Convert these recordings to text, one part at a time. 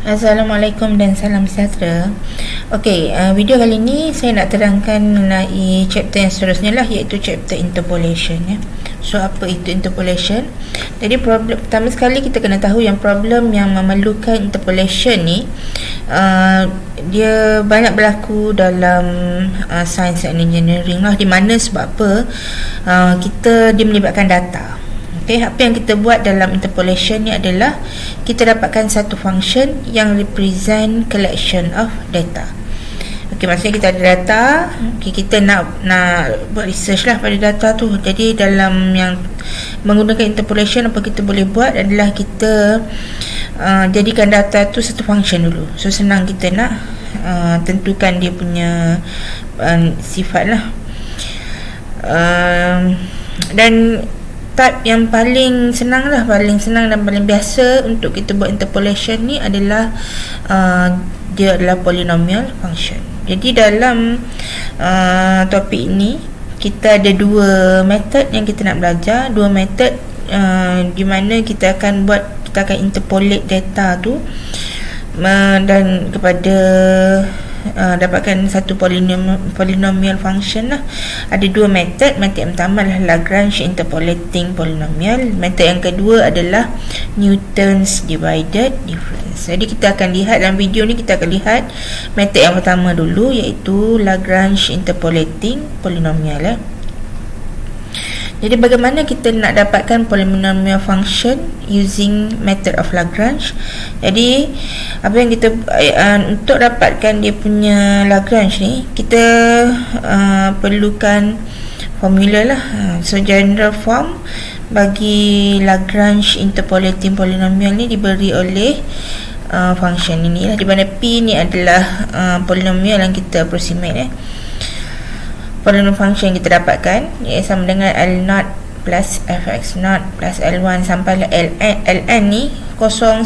Assalamualaikum dan salam sejahtera. Okey, video kali ini saya nak terangkan mengenai chapter yang seterusnya lah, iaitu chapter interpolation ya. So apa itu interpolation? Jadi problem pertama sekali kita kena tahu yang problem yang memerlukan interpolation ni dia banyak berlaku dalam science and engineering lah, di mana sebab apa dia melibatkan data. Okay, apa yang kita buat dalam interpolation ni adalah kita dapatkan satu function yang represent collection of data. Okay, maksudnya kita ada data, okay, kita nak buat research lah pada data tu. Jadi dalam yang menggunakan interpolation, apa kita boleh buat adalah kita jadikan data tu satu function dulu. So senang kita nak tentukan dia punya sifat lah. Dan type yang paling senang dan paling biasa untuk kita buat interpolation ni adalah dia adalah polynomial function. Jadi dalam topik ini kita ada dua method yang kita nak belajar, dua method di mana kita akan interpolate data tu dan kepada dapatkan satu polynomial function lah. Ada dua method. Method yang pertama adalah Lagrange interpolating polynomial. Method yang kedua adalah Newton's divided difference. Jadi kita akan lihat dalam video ni, kita akan lihat method yang pertama dulu, iaitu Lagrange interpolating polynomial . Jadi bagaimana kita nak dapatkan polynomial function using method of Lagrange? Jadi apa yang kita untuk dapatkan dia punya Lagrange ni, kita perlukan formula lah. So general form bagi Lagrange interpolating polynomial ni diberi oleh function ini lah, di mana P ni adalah polynomial yang kita approximate . Polynomial function yang kita dapatkan ia sama dengan L0 plus fx0 plus L1 sampai Ln ni 0, 1,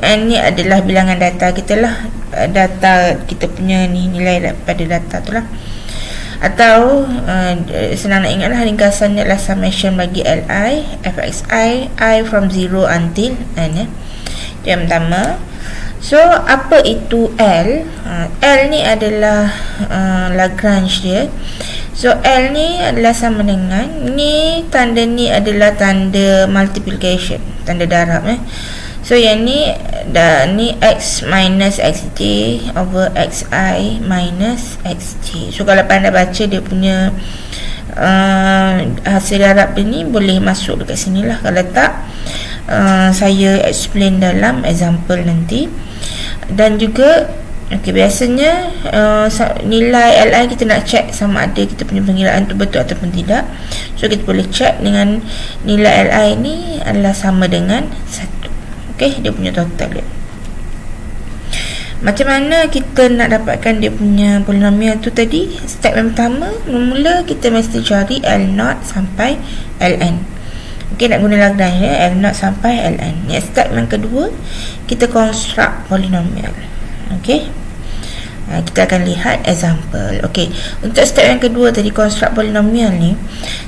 n ni adalah bilangan data kita lah, data kita punya ni, nilai pada data tu lah. Atau senang nak ingat lah, ringkasannya adalah summation bagi Li fxi I from 0 until n . Itu yang pertama. So apa itu L? L ni adalah Lagrange dia. So L ni adalah sama dengan ni, tanda ni adalah tanda multiplication, tanda darab . So yang ni x minus xj over xi minus xj. So kalau pandai baca dia punya hasil darab dia ni, boleh masuk dekat sini lah. Kalau tak, saya explain dalam example nanti. Dan juga biasanya nilai Li kita nak check sama ada kita punya pengiraan tu betul ataupun tidak. So kita boleh check dengan nilai Li ni adalah sama dengan 1. Dia punya total dia. Macam mana kita nak dapatkan dia punya polynomial tu tadi? Step yang pertama, mula kita mesti cari L0 sampai Ln. Nak guna Lagrange L0 sampai Ln. Step yang kedua, kita construct polynomial. Kita akan lihat example. Untuk step yang kedua tadi, construct polynomial ni,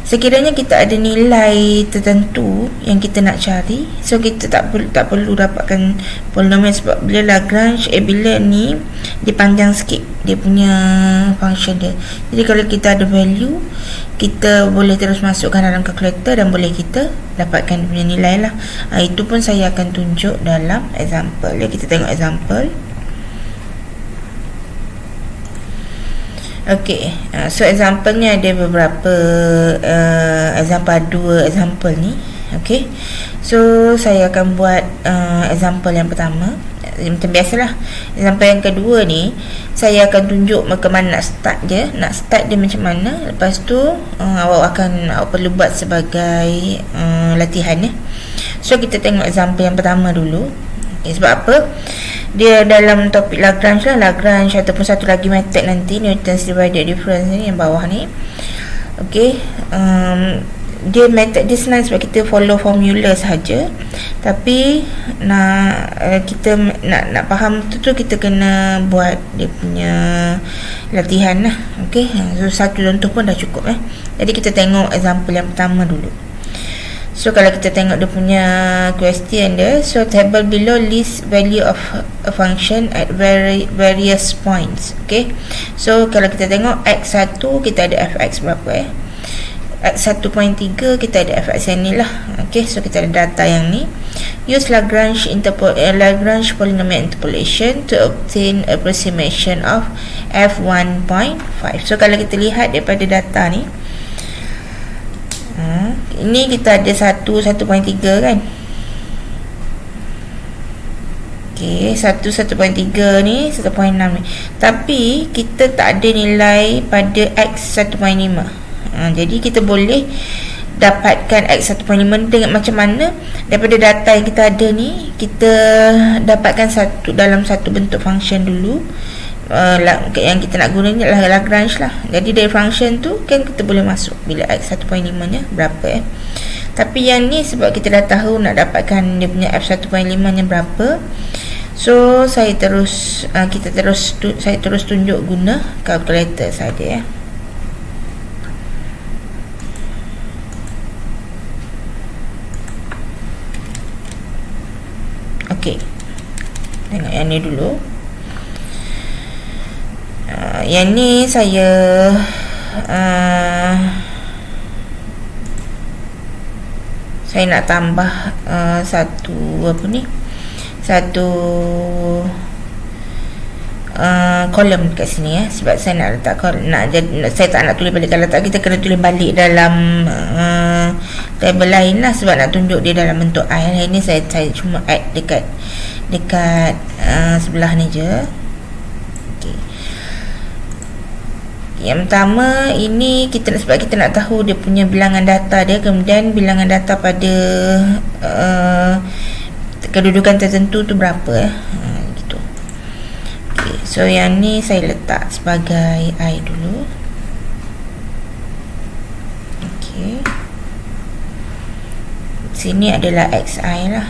sekiranya kita ada nilai tertentu yang kita nak cari, so kita tak perlu dapatkan polynomial, sebab bila Lagrange bila ni dia panjang sikit dia punya function dia. Jadi kalau kita ada value, kita boleh terus masukkan dalam calculator dan boleh kita dapatkan punya nilai lah. Itu pun saya akan tunjuk dalam example. Kita tengok example. So example ni ada beberapa dua example ni. So saya akan buat example yang pertama. Macam biasalah, example yang kedua ni saya akan tunjuk bagaimana nak start dia macam mana. Lepas tu awak perlu buat sebagai latihan . So kita tengok example yang pertama dulu. Sebab apa? Dia dalam topik Lagrange lah, Lagrange ataupun satu lagi method nanti, Newton's divided difference ni yang bawah ni. Dia method dia senang sebab kita follow formula sahaja. Tapi kita nak faham tu kita kena buat dia punya latihan lah. So satu contoh pun dah cukup . Jadi kita tengok example yang pertama dulu. So kalau kita tengok dia punya question dia, so table below list value of a function at various points. Okay, so kalau kita tengok x1 kita ada fx berapa x 1.3 kita ada fx yang ni lah. Okay, so kita ada data yang ni. Use Lagrange polynomial interpolation to obtain approximation of f1.5. So kalau kita lihat daripada data ni, ini kita ada 1.3 kan. Okey, 1.3 ni 1.6 ni. Tapi kita tak ada nilai pada x 1.5. Jadi kita boleh dapatkan x 1.5 dengan macam mana? Daripada data yang kita ada ni, kita dapatkan dalam satu bentuk function dulu. Yang kita nak guna ni adalah Lagrange lah. Jadi dari function tu kan kita boleh masuk bila x 1.5 nya berapa Tapi yang ni sebab kita dah tahu nak dapatkan dia punya f 1.5 nya berapa. So saya terus tunjuk guna calculator saja Okey. Tengok yang ni dulu. Yang ni saya nak tambah satu kolom dekat sini sebab saya nak letak saya tak nak tulis balik. Kalau tak kita kena tulis balik dalam table lain lah sebab nak tunjuk dia dalam bentuk I. Ini saya cuma add dekat sebelah ni je. Yang pertama ini sebab kita nak tahu dia punya bilangan data dia, kemudian bilangan data pada kedudukan tertentu tu berapa gitu. Okay, so yang ni saya letak sebagai I dulu. Okay, sini adalah xi lah.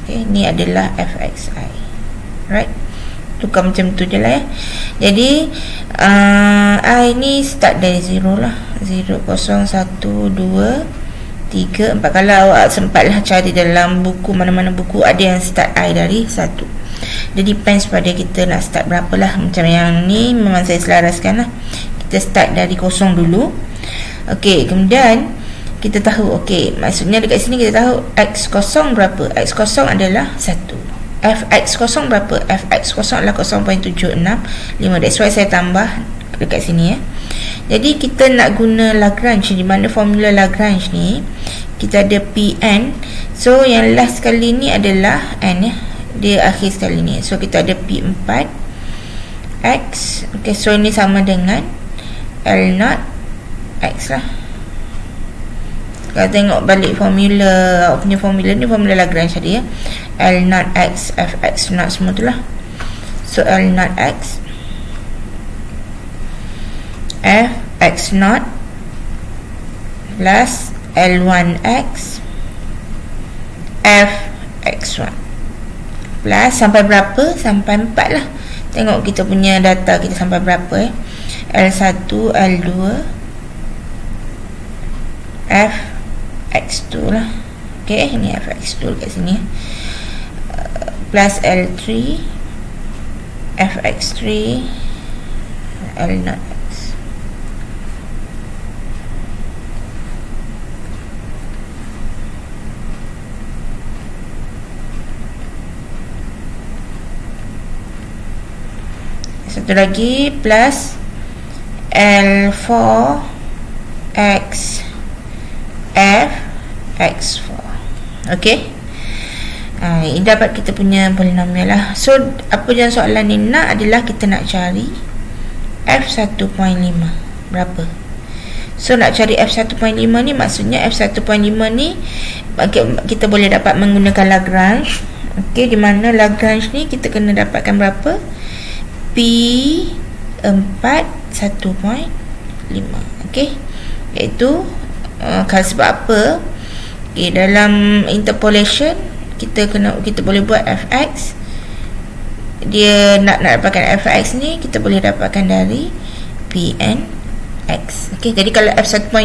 Okay, ni adalah fxi. Right, tukar macam tu je lah Jadi I ni start dari 0 lah. 0, 0, 1, 2, 3, 4. Kalau awak sempatlah cari dalam buku, mana-mana buku ada yang start I dari 1. Dia depends pada kita nak start berapa lah. Macam yang ni memang saya selaraskan lah. Kita start dari 0 dulu. Ok, kemudian kita tahu, ok, maksudnya dekat sini kita tahu x0 berapa. X0 adalah 1. Fx0 berapa? Fx0 adalah 0.765. That's why saya tambah dekat sini Jadi kita nak guna Lagrange, di mana formula Lagrange ni kita ada Pn. So yang last sekali ni adalah n dia akhir sekali ni. So kita ada P4 x. Okay, so ini sama dengan L0 x lah. Kalau tengok balik formula, punya formula ni formula Lagrange tadi L0 x, fx0 semua tu lah. So L0 x fx0 plus L1 x fx1 plus sampai berapa? Sampai 4 lah. Tengok kita punya data kita sampai berapa L1, L2, fx2 lah. Okay, ini fx2 kat sini plus L3 fx3 L0 x. Satu lagi plus L4 x fx4. ok, ini dapat kita punya polinomial lah. So apa yang soalan ni nak adalah kita nak cari f1.5 berapa. So nak cari f1.5 ni maksudnya f1.5 ni kita boleh dapat menggunakan Lagrange. ok, di mana Lagrange ni kita kena dapatkan berapa? P4 1.5. ok, iaitu kalau sebab apa? Okay, dalam interpolation kita boleh buat fx. Dia nak dapatkan fx ni kita boleh dapatkan dari Pn x. Okay, jadi kalau f1.5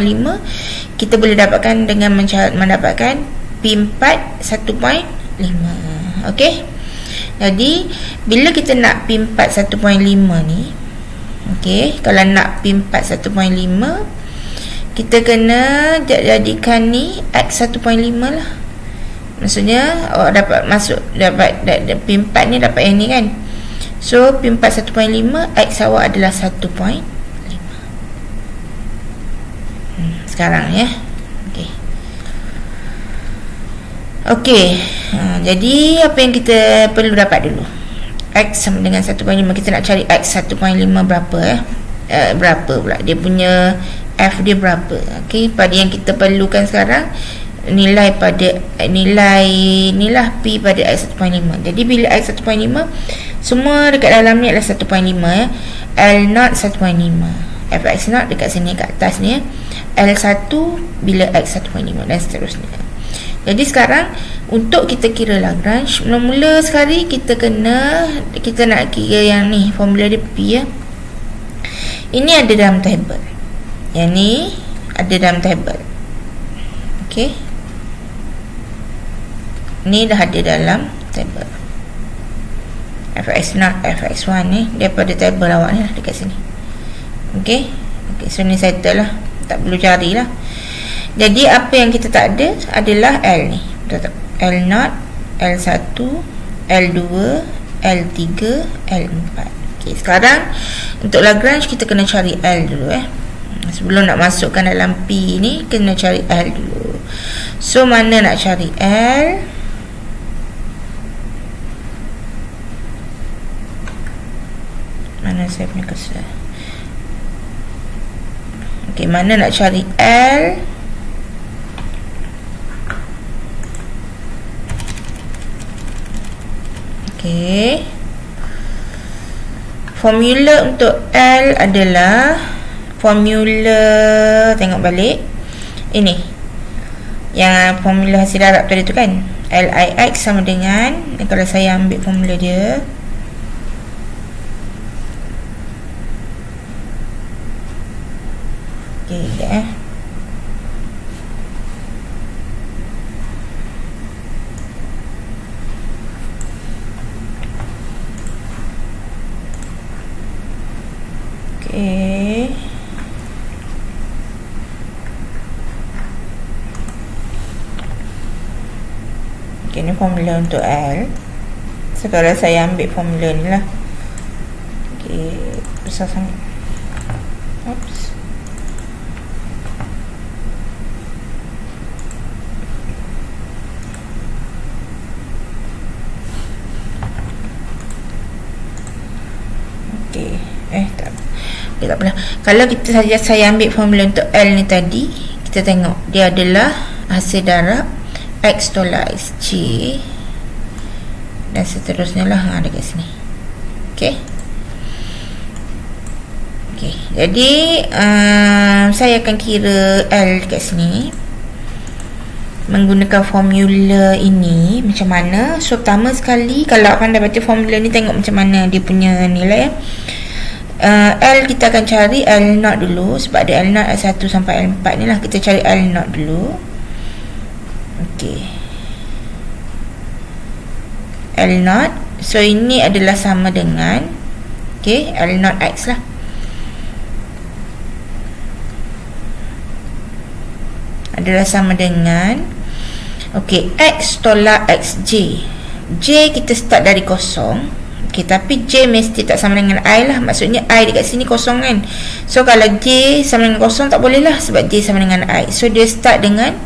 kita boleh dapatkan dengan mendapatkan P4 1.5. Okey. Jadi bila kita nak P4 1.5 ni, okey, kalau nak P4 1.5, kita kena jadikan ni X 1.5 lah. Maksudnya awak dapat masuk, dapat P4 ni dapat yang ni kan. So P4 1.5, X awak adalah 1.5. Sekarang ya. Okey. Okey. Jadi apa yang kita perlu dapat dulu? X sama dengan 1.5. Kita nak cari X 1.5 berapa berapa pula dia punya F dia berapa. Okey, pada yang kita perlukan sekarang nilai inilah P pada X 1.5. Jadi bila X 1.5, semua dekat dalam ni adalah 1.5 ya. L0 1.5, Fx0 dekat sini kat atas ni ya. L1 bila X 1.5 dan seterusnya. Jadi sekarang untuk kita kira Lagrange, mula-mula sekali kita nak kira yang ni, formula dia P ya. Ini ada dalam table. Yang ni ada dalam table. Okey. Ni dah ada dalam table. Fx0, Fx1 ni daripada table awak ni lah dekat sini. Okey. Okey, so ni settle lah. Tak perlu carilah. Jadi apa yang kita tak ada adalah L ni. L0, L1, L2, L3, L4. Okey, sekarang untuk Lagrange kita kena cari L dulu Sebelum nak masukkan dalam P ni, kena cari L dulu. So mana nak cari L? Mana saya punya cursor? Okey, mana nak cari L? Okey. Formula untuk L adalah formula, tengok balik. Ini yang formula hasil darab tadi tu kan. LIX sama dengan, kalau saya ambil formula dia, okey, sekejap okey. Okey, ni formula untuk L. Sekarang saya ambil formula ni lah. Okey, besar sangat. Oops. Okey, tak. Okay, tak apalah. Kalau saya ambil formula untuk L ni tadi, kita tengok dia adalah hasil darab X tolak XJ dan seterusnya lah dekat sini. Okey. Okey, jadi saya akan kira L dekat sini menggunakan formula ini. Macam mana? So pertama sekali, kalau pandai baca formula ni, tengok macam mana dia punya nilai. L kita akan cari L0 dulu, sebab ada L0 L1 sampai L4 ni lah. Kita cari L0 dulu. Okey, L0. So ini adalah sama dengan, okey, L0X lah. Adalah sama dengan, okey, X tolak XJ. J kita start dari kosong. Okey, tapi J mesti tak sama dengan I lah. Maksudnya I dekat sini kosong kan. So kalau J sama dengan kosong tak boleh lah, sebab J sama dengan I. So dia start dengan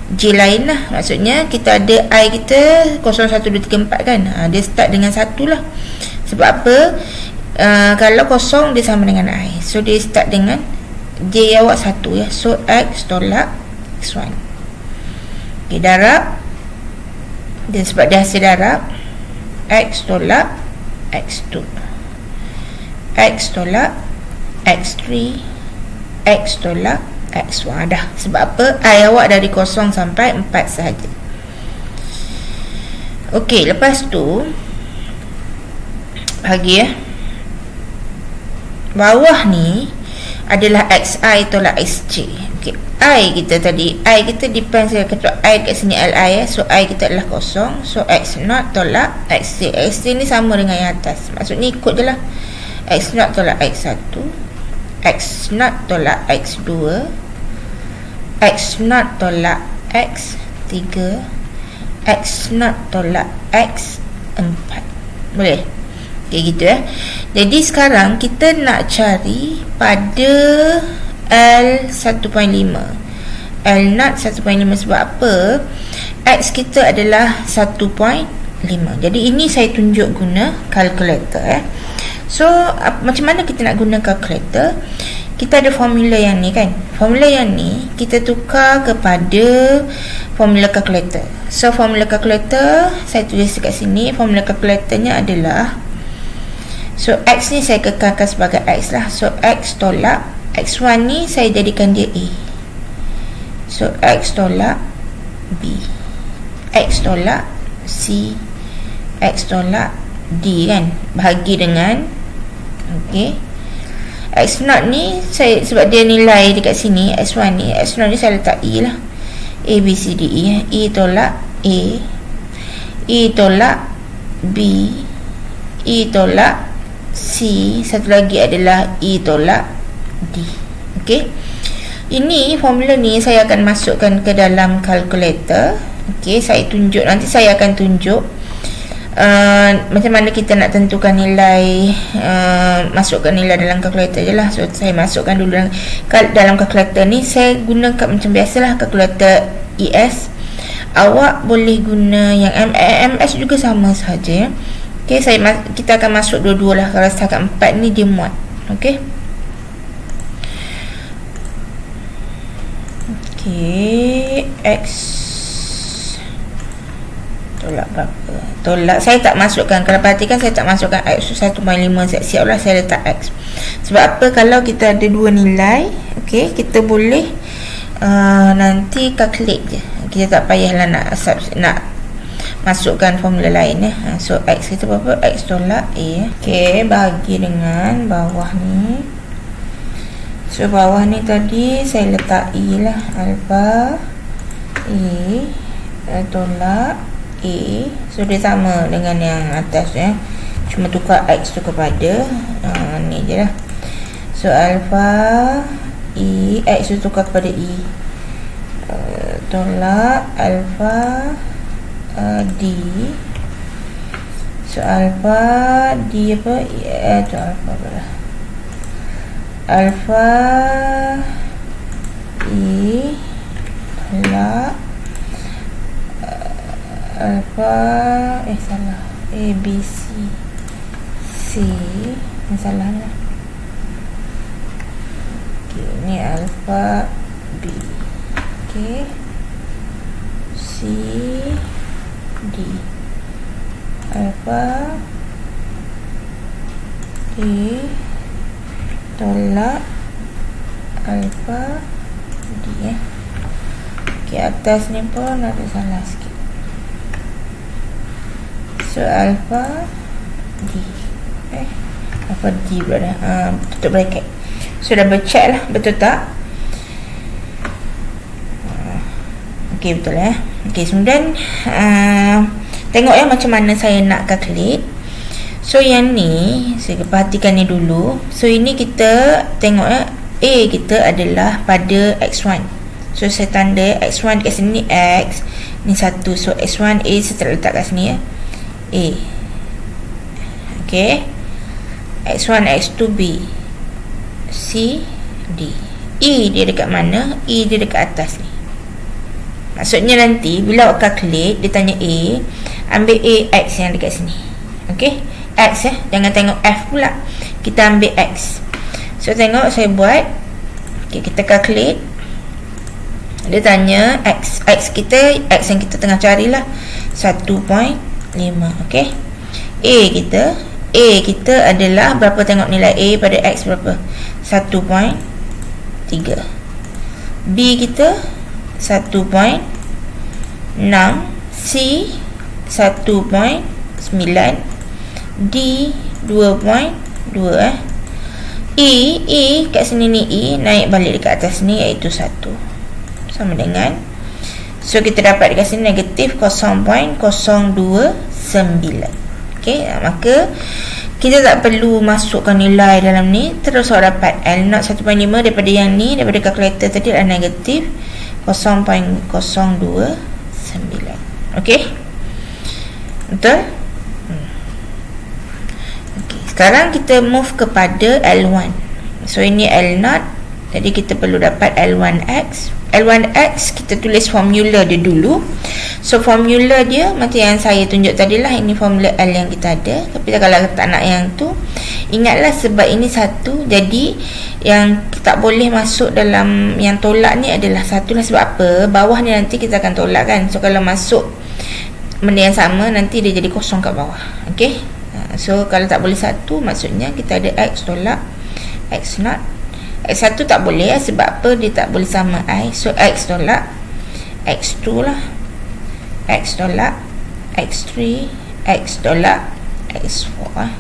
J lain lah. Maksudnya kita ada I kita 0, 1, 2, 3, 4 kan. Dia start dengan 1 lah. Sebab apa? Kalau kosong dia sama dengan I. So dia start dengan J awak 1 ya. So X tolak X1. Okay, darab. Dan sebab dia hasil darab, X tolak X2, X tolak X3, X tolak X1. Dah. Sebab apa? I awak dari 0 sampai 4 sahaja. Okey, lepas tu bagi bawah ni adalah XI tolak XJ. Okey, Okay, I kita tadi, I kita depends saya kata I kat sini Li so I kita adalah kosong. So X0 tolak X3. X3 ni sama dengan yang atas. Maksudnya ikut je lah. X0 tolak X1, X0 tolak X2, X0 tolak X3, X0 tolak X4. Boleh? Okay, gitu Jadi sekarang kita nak cari pada L1.5. L0 1.5 sebab apa? X kita adalah 1.5. Jadi ini saya tunjuk guna kalkulator So macam mana kita nak guna kalkulator? Kita ada formula yang ni kan. Formula yang ni kita tukar kepada formula kalkulator. So formula kalkulator saya tulis dekat sini. Formula kalkulatornya adalah, so X ni saya kekalkan sebagai X lah. So X tolak X1 ni saya jadikan dia A. So X tolak B, X tolak C, X tolak D kan. Bahagi dengan X0 ni saya, sebab dia nilai dekat sini X1 ni, X0 ni saya letak E lah. A, B, C, D, E. E tolak A, E tolak B, E tolak C, satu lagi adalah E tolak D. Okey. Ini formula ni saya akan masukkan ke dalam kalkulator. Okey, saya tunjuk, nanti saya akan tunjuk macam mana kita nak tentukan nilai, masukkan nilai dalam kalkulator je lah. So saya masukkan dulu dalam kalkulator ni. Saya gunakan macam biasalah kalkulator ES. Awak boleh guna yang MS juga sama saja. Okey, kita akan masuk dua-dua lah. Kalau setakat 4 ni dia muat. Okey. Okey, X tolak berapa? Tolak, saya tak masukkan. Kalau perhatikan saya tak masukkan X 1.5. Siap-siap lah saya letak X. Sebab apa? Kalau kita ada dua nilai, okey, kita boleh nanti calculate je. Kita tak payahlah nak masukkan formula lain So X kita berapa? X tolak A. Okey, bahagi dengan bawah ni. So bawah ni tadi saya letak E lah. Alpha E tolak A. So dia sama dengan yang atas cuma tukar X tu kepada ni je lah. So alpha E, X tu tukar kepada E, tolak alpha D. So alpha D apa? Tu alpha berapa? Alpha E tolak alpha salah, A, B, C salah lah. Okay, ni alpha B. Okay, C, D, alpha D tolak alpha D Okay, atas ni pun ada salah sikit. So alpha D alpha D berada tutup bracket. So double check lah betul tak. Okey, betul Okey, kemudian tengok macam mana saya nak calculate. So yang ni saya perhatikan ni dulu. So ini kita tengok A kita adalah pada X1. So saya tanda X1 kat sini X ni 1. So X1 A saya tak letak kat sini A. Okey, X1 X2 B, C, D. E dia dekat mana? E dia dekat atas ni. Maksudnya nanti bila awak calculate, dia tanya A, ambil A X yang dekat sini. Okey, X jangan tengok F pula. Kita ambil X. So tengok saya buat. Okey, kita calculate. Dia tanya X. X kita, X yang kita tengah carilah 1.5. Okey. A kita adalah berapa? Tengok nilai A pada X berapa? 1.3. B kita 1.6. C 1.9. D 2.2. E kat sini ni E naik balik dekat atas ni iaitu 1 sama dengan, so kita dapat dekat sini negatif 0.029. Okey, maka kita tak perlu masukkan nilai dalam ni, terus awak dapat L0 1.5 daripada yang ni, daripada kalkulator tadi adalah negatif 0.029. Okey, betul? Okey, sekarang kita move kepada L1. So ini L0, jadi kita perlu dapat L1x. L1x kita tulis formula dia dulu. So formula dia macam yang saya tunjuk tadi lah, ini formula L yang kita ada. Tapi kalau tak nak yang tu, ingatlah sebab ini 1, jadi yang tak boleh masuk dalam yang tolak ni adalah 1 lah. Sebab apa? Bawah ni nanti kita akan tolak kan. So kalau masuk benda yang sama, nanti dia jadi kosong kat bawah. Okey, so kalau tak boleh 1, maksudnya kita ada x tolak x0. X1 tak boleh sebab apa? Dia tak boleh sama I. So x tolak x2 lah, x tolak x3, x tolak x4.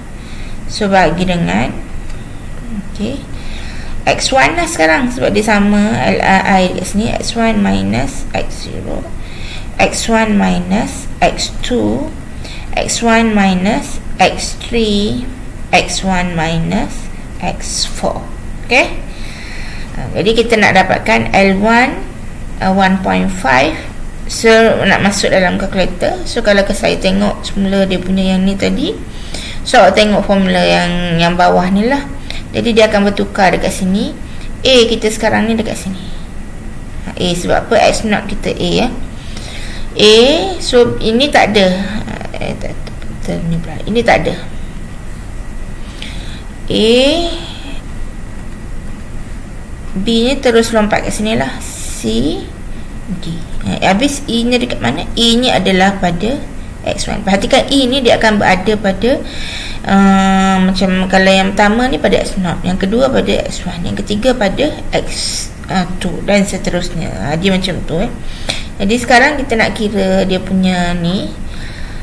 So bagi dengan okey, x1 lah sekarang sebab dia sama I kat sini. x1 minus x0, x1 minus x2, x1 minus x3, x1 minus x4. okey, jadi kita nak dapatkan L1 1.5. So nak masuk dalam kalkulator. So kalau saya tengok semula dia punya yang ni tadi, so awak tengok formula yang bawah ni lah. Jadi dia akan bertukar dekat sini. A kita sekarang ni dekat sini, A sebab apa? X0 kita A ya. A, so ini tak ada, ini tak ada. A, B ni terus lompat kat sini lah, C, D. Habis E ni dekat mana? E ni adalah pada X1. Perhatikan E ni dia akan berada pada macam kalau yang pertama ni pada X0, yang kedua pada X1, yang ketiga pada X2 dan seterusnya. Dia macam tu Jadi sekarang kita nak kira dia punya ni.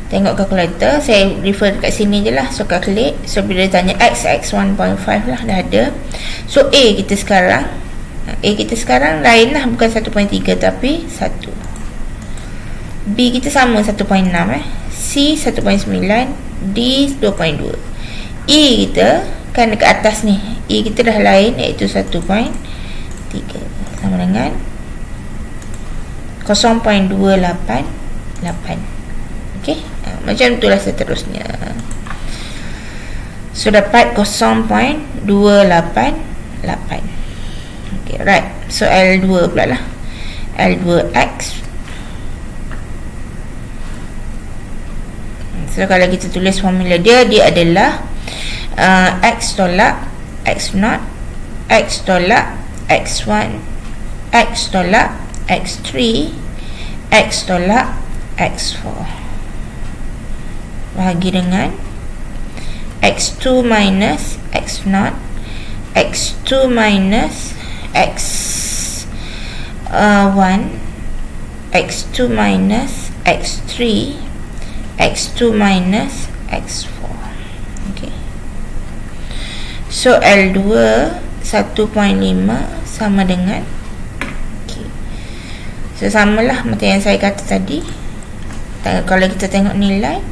Tengok kalkulator, saya refer kat sini je lah. So calculate. So bila dia tanya x 1.5 lah, dah ada. So A kita sekarang lain lah, bukan 1.3 tapi 1. B kita sama 1.6 C 1.9, D 2.2. E kita kan dekat atas ni, E kita dah lain iaitu 1.3 sama dengan 0.288. Okey, macam itulah seterusnya. So dapat 0.288. Okey, right. So L2 pula lah, L2x. So kalau kita tulis formula dia adalah x tolak x0, x tolak x1, x tolak x3, x tolak x4 bahagi dengan x2 minus x0, x2 minus x1, x2 minus x3, x2 minus x4. Okay. So L2 1.5 sama dengan, okay, so samalah macam yang saya kata tadi. Kalau kita tengok nilai,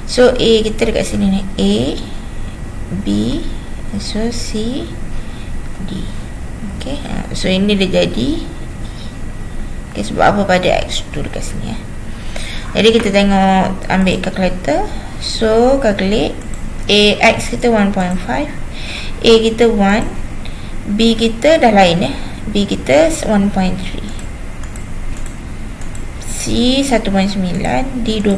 so A kita dekat sini ni, A, B, so C, D. Okay, so ini dia jadi, okay, sebab apa pada X2 dekat sini Jadi kita tengok, ambil kalkulator. So calculate. A, X kita 1.5, A kita 1, B kita dah lain B kita 1.3, C 1.9, D 2.2,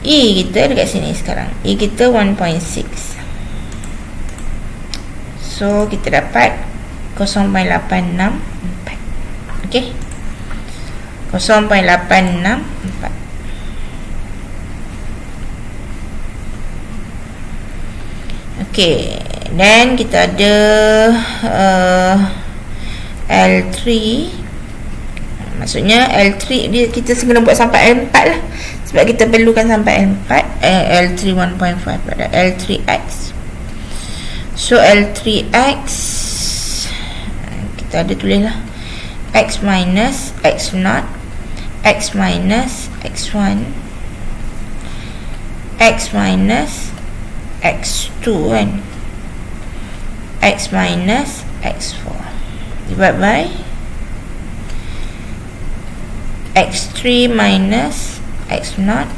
E kita dekat sini sekarang, E kita 1.6. So kita dapat 0.864. Okey, 0.864. Okey, dan kita ada L3. Maksudnya L3 dia kita kena buat sampai L4 lah, sebab kita perlukan sampai L4. L3 1.5 pada L3x. So L3x kita ada tulis lah, x minus x0, x minus x1, x minus x2 kan, x minus x4 divide by x3 minus x0,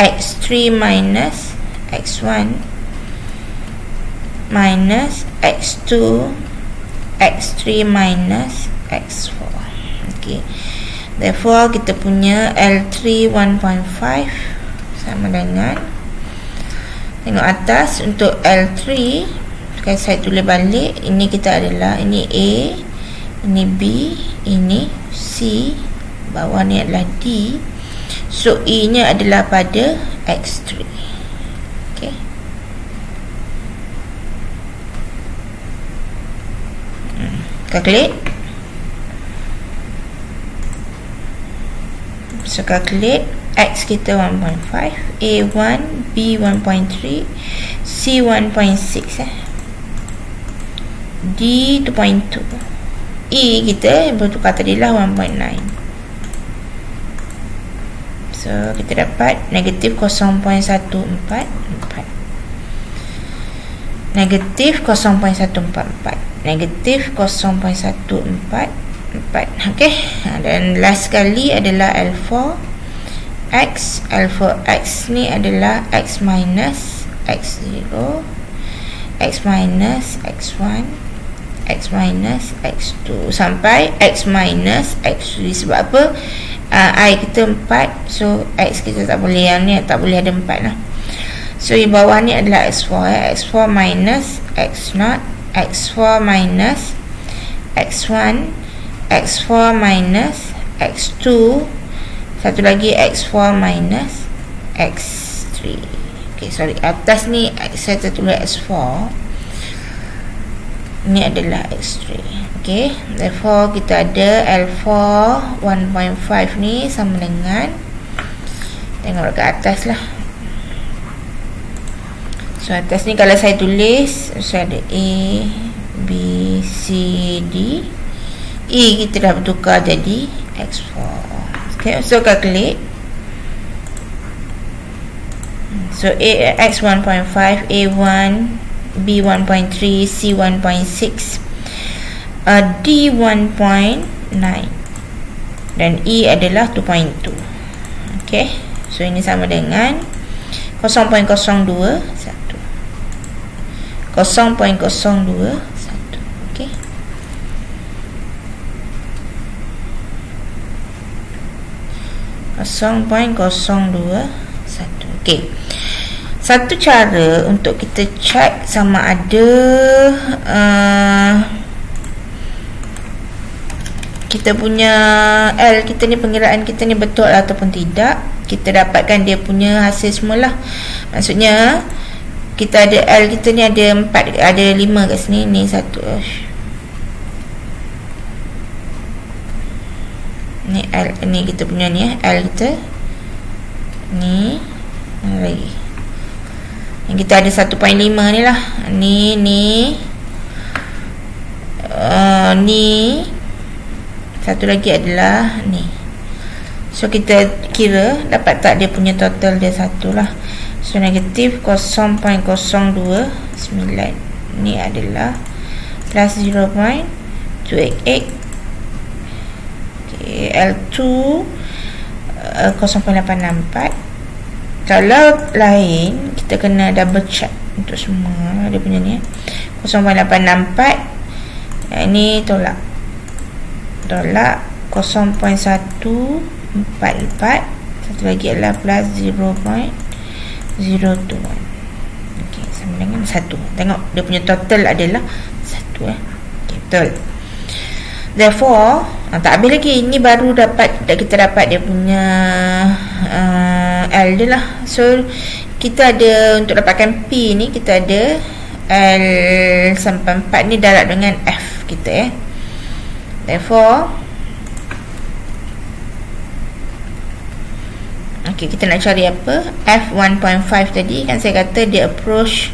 x3 minus x1 minus x2, x3 minus x4. Okay, therefore kita punya L3 1.5 sama dengan, tengok atas untuk L3, sekarang saya tulis balik, ini kita adalah, ini A, ini B, ini C, bawah ni adalah D. So E nya adalah pada X3. Okay, calculate. So calculate, X kita 1.5, A1, B 1.3, C 1.6 D 2.2, E kita yang bertukar tadi lah 1.9. So kita dapat negatif 0.144, negatif 0.144, negatif 0.144. Okay, dan last sekali adalah L4x. L4x ni adalah x minus x0, x minus x1, x minus x2 sampai x minus x3. Sebab apa? I kita 4, so x kita tak boleh, yang ni tak boleh ada 4 lah. So di bawah ni adalah x4 x4 minus x0, x4 minus x1, x4 minus x2, satu lagi x4 minus x3. Okay, sorry, atas ni saya tertulis x4, ni adalah x3. Okay, therefore kita ada L4 1.5 ni sama dengan, tengok dekat atas lah. So atas ni kalau saya tulis, saya ada A, B, C, D, E kita dah bertukar jadi X4. Okay, so calculate. So A, X 1.5, A1, B 1.3, C 1.6, D 1.9 dan E adalah 2.2. Okay, so ini sama dengan 0.02 1, 0.02 1. Okay, okay. Satu cara untuk kita check sama ada kita punya L kita ni, pengiraan kita ni betul ataupun tidak, kita dapatkan dia punya hasil semula. Maksudnya kita ada L kita ni ada 4, ada 5 kat sini, ni 1, ni L, ni kita punya ni L kita ni lagi, yang kita ada 1.5 ni lah, ni satu lagi adalah ni. So kita kira dapat tak dia punya total dia 1 lah. So negatif 0.029 ni adalah plus 0.288. Okay, L2 0.864. Kalau lain kita kena double check untuk semua dia punya ni 0.864. Ini tolak 0.144. Satu lagi adalah plus 0.021. Okay, sama dengan 1. Tengok dia punya total adalah 1. Okay, betul. Therefore tak habis lagi, ini baru kita dapat dia punya L dia lah. So kita ada, untuk dapatkan P ni kita ada L sampai 4 ni darab dengan F kita Therefore okay, kita nak cari apa? F 1.5 tadi kan saya kata dia approach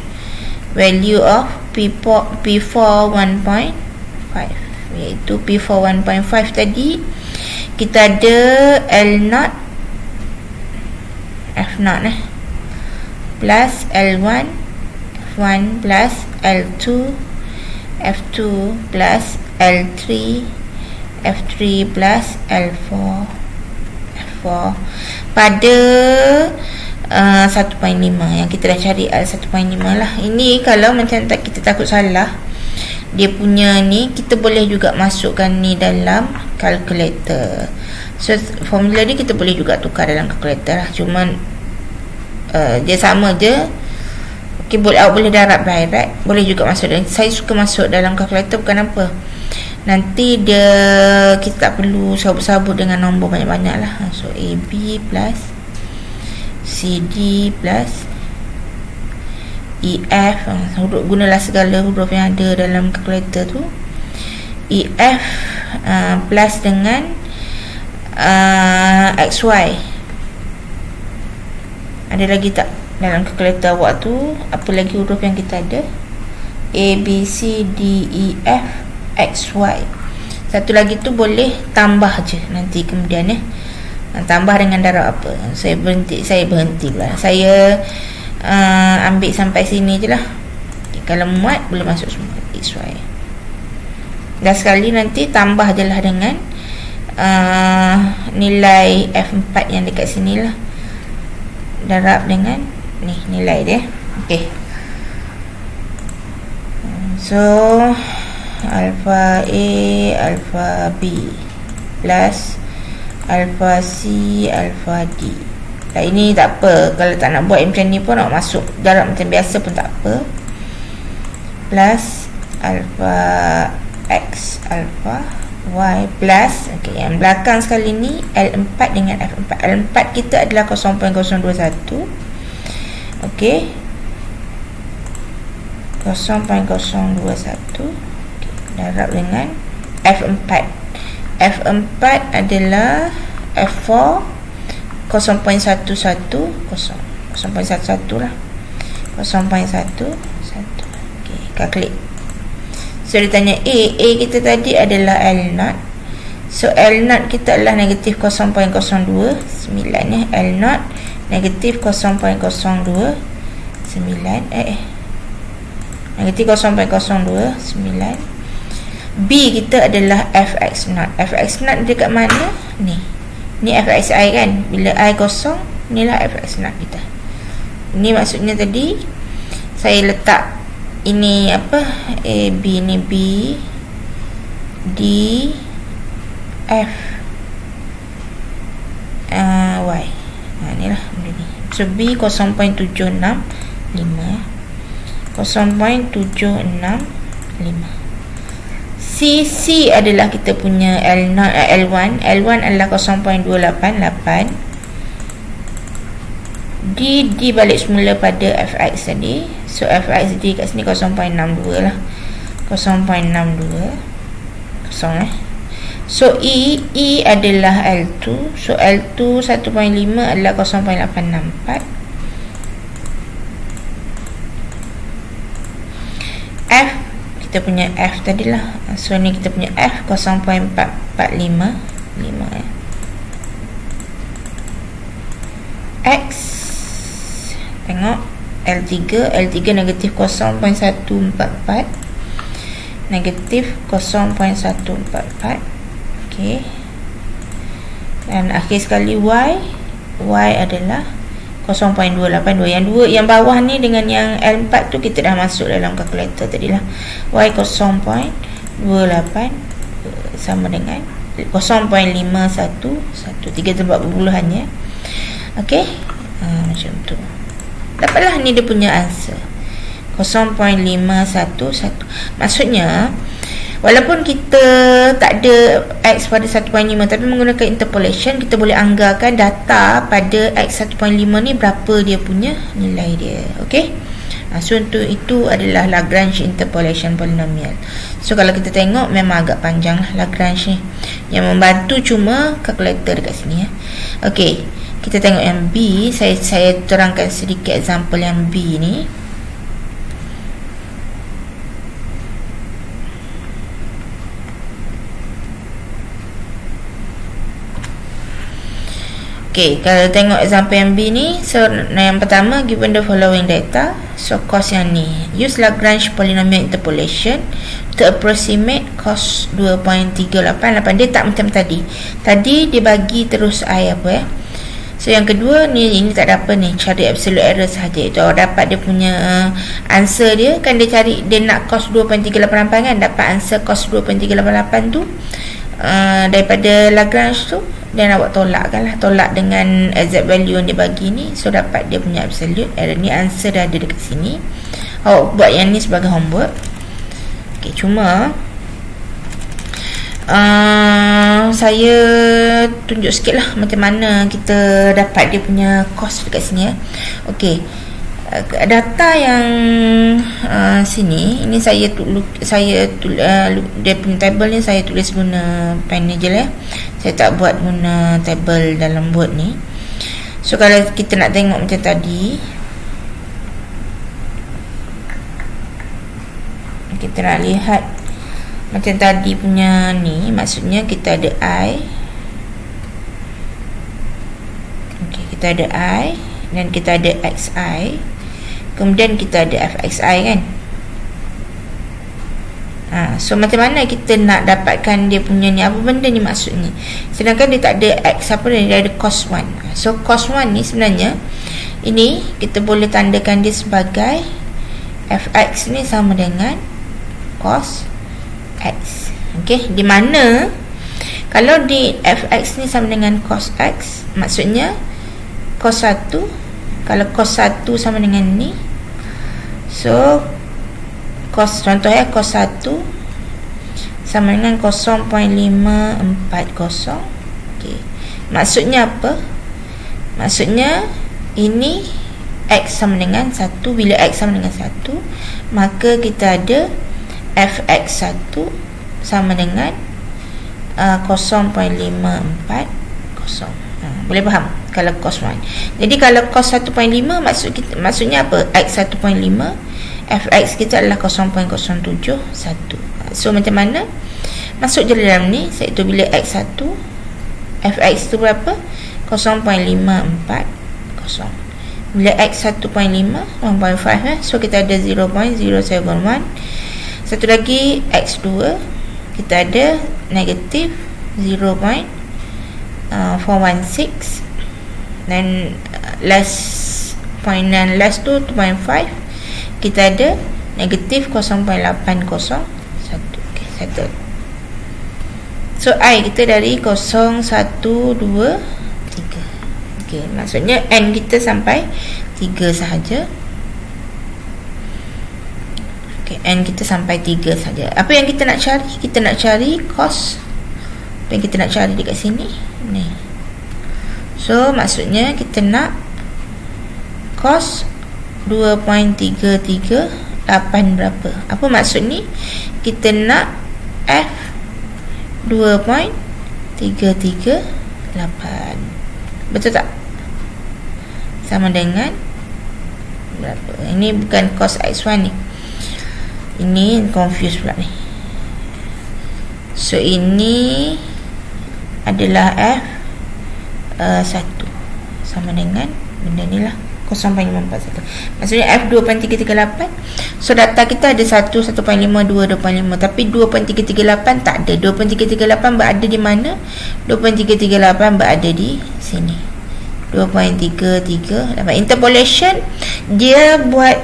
value of P4 1.5, iaitu P4 1.5 tadi kita ada L0 F0 plus L1 F1 plus L2 F2 plus L3 F3 plus L4 F4 pada 1.5 yang kita dah cari L1.5 lah. Ini kalau macam kita takut salah dia punya ni, kita boleh juga masukkan ni dalam calculator. So formula ni kita boleh juga tukar dalam calculator lah, cuman dia sama je. Okay, boleh darab direct, boleh juga masuk dalam, saya suka masuk dalam calculator bukan apa, nanti kita tak perlu sabut-sabut dengan nombor banyak-banyak lah. So AB plus CD plus EF, gunalah segala huruf yang ada dalam kalkulator tu. EF plus dengan XY. Ada lagi tak dalam kalkulator awak tu? Apa lagi huruf yang kita ada? A, B, C, D, E, F, XY. Satu lagi tu boleh tambah je nanti kemudian tambah dengan darab apa. Saya berhenti pula. Saya ambil sampai sini je lah. Kalau muat boleh masuk semua XY. Dan sekali nanti tambah je lah dengan nilai F4 yang dekat sini lah, darab dengan ni nilai dia. Okay, so alpha A alpha B plus alpha C alpha D. Ini tak apa, kalau tak nak buat macam ni pun nak masuk darab macam biasa pun tak apa. Plus alpha X alpha Y plus, okay, yang belakang sekali ni L4 dengan F4. L4 kita adalah 0.021. Okay, 0.021. Okay, darab dengan F4. F4 adalah F4 0.110, 0.11 lah, 0.11. Okay, calculate. So dia tanya A kita tadi adalah L0. So L0 kita adalah negatif 0.029 L0 negatif 0.029 negatif 0.029. B kita adalah Fx0. Fx0 dekat mana? Ni Fxi kan, bila I kosong, inilah Fx0 kita. Ini maksudnya tadi saya letak ini apa, A, B ni B, D, F, Y. Inilah benda ni. So B 0.765, 0.765. C adalah kita punya L1 adalah 0.288. D balik semula pada Fx tadi. So Fx D kat sini 0.62 lah, 0.62 kosong So E adalah L2. So L2 1.5 adalah 0.864. F kita punya F tadilah. So ni kita punya F 0.445 X. Tengok L3 negatif 0.144 negatif 0.144. Okey, dan akhir sekali Y adalah 0.282. Yang bawah ni dengan yang L4 tu kita dah masuk dalam kalkulator tadilah. Y 0.28 sama dengan 0.5113 tempat berbuluhannya. Okey, macam tu. Dapatlah ni dia punya answer 0.511. Maksudnya walaupun kita tak ada X pada 1.5 tapi menggunakan interpolation, kita boleh anggarkan data pada X 1.5 ni berapa dia punya nilai dia. Okey, so untuk itu adalah Lagrange interpolation polynomial. So kalau kita tengok memang agak panjang lah Lagrange ni. Yang membantu cuma kalkulator dekat sini Okey, kita tengok yang B. Saya terangkan sedikit example yang B ni. Okey, kalau tengok example yang B ni, so yang pertama, given the following data, so cos yang ni, use Lagrange polynomial interpolation to approximate cos 2.388. Dia tak macam tadi dia bagi terus I apa so yang kedua ni, ini tak ada apa ni, cari absolute error sahaja. Itu dapat dia punya answer dia kan, dia nak cos 2.388 kan, dapat answer cos 2.388 tu daripada Lagrange tu. Dan awak tolak dengan exact value yang dia bagi ni, so dapat dia punya absolute error. Ni answer dah ada dekat sini. Awak buat yang ni sebagai homework. Okey, cuma saya tunjuk sikit lah macam mana kita dapat dia punya cost dekat sini Okey, data yang sini, ini dia punya table ni saya tulis guna pen je saya tak buat guna table dalam Word ni. So kalau kita nak tengok macam tadi, kita nak lihat macam tadi punya ni, maksudnya kita ada I. Okey, kita ada I dan kita ada XI, kemudian kita ada FXI kan. So macam mana kita nak dapatkan dia punya ni, apa benda ni maksudnya, sedangkan dia tak ada X apa dia ada cos 1. So cos 1 ni sebenarnya ini kita boleh tandakan dia sebagai Fx ni sama dengan cos X. Okey, di mana kalau di Fx ni sama dengan cos X, maksudnya cos 1, kalau cos 1 sama dengan ni, so cos, contoh cos 1 sama dengan 0.540. Okey, maksudnya apa? Maksudnya ini X sama dengan 1. Bila X sama dengan 1, maka kita ada Fx1 sama dengan 0.540. Boleh faham kalau cos 1. Jadi kalau cos 1.5 maksudnya apa? X 1.5, Fx kita adalah 0.071. So macam mana? Masuk je dalam ni, iaitu bila X1, Fx tu berapa? 0.540. Bila X 1.5, 1.5 so kita ada 0.071. Satu lagi X2, kita ada negatif 0.416. Dan last tu 2.5, kita ada negatif 0.801. Okay, settle. So I kita dari 0, 1, 2, 3. Okay, maksudnya N kita sampai 3 sahaja. Okay, N kita sampai 3 sahaja. Apa yang kita nak cari? Kita nak cari cos. Apa yang kita nak cari dekat sini ni. So maksudnya kita nak cos 2.338 berapa? Apa maksud ni? Kita nak F 2.338. Betul tak? Sama dengan berapa? Ini bukan cos X1 ni. Ini confuse pula ni. So ini adalah F 1 sama dengan benda ni lah 0.541. Maksudnya F 2.338. So data kita ada 1, 1.5, 2, 2.5. Tapi 2.338 tak ada. 2.338 berada di mana? 2.338 berada di sini. 2.338. Interpolation, dia buat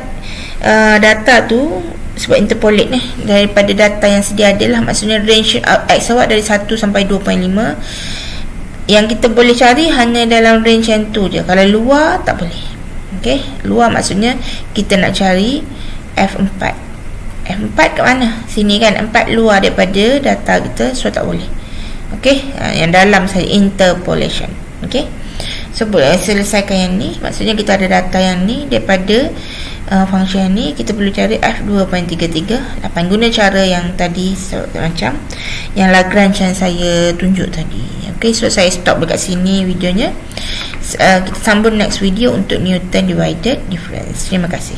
data tu sebab interpolate ni daripada data yang sedia adalah, maksudnya range X awak dari 1 sampai 2.5. Yang kita boleh cari hanya dalam range yang tu je. Kalau luar tak boleh. Okey, luar maksudnya kita nak cari F4. F4 kat mana? Sini kan, 4 luar daripada data kita, so tak boleh. Okey, yang dalam saja interpolation. Okey, so boleh selesaikan yang ni. Maksudnya kita ada data yang ni daripada function yang ni, kita perlu cari F 2.338 guna cara yang tadi, macam yang Lagrange yang saya tunjuk tadi. Okey, so saya stop dekat sini videonya. Kita sambung next video untuk Newton divided difference. Terima kasih.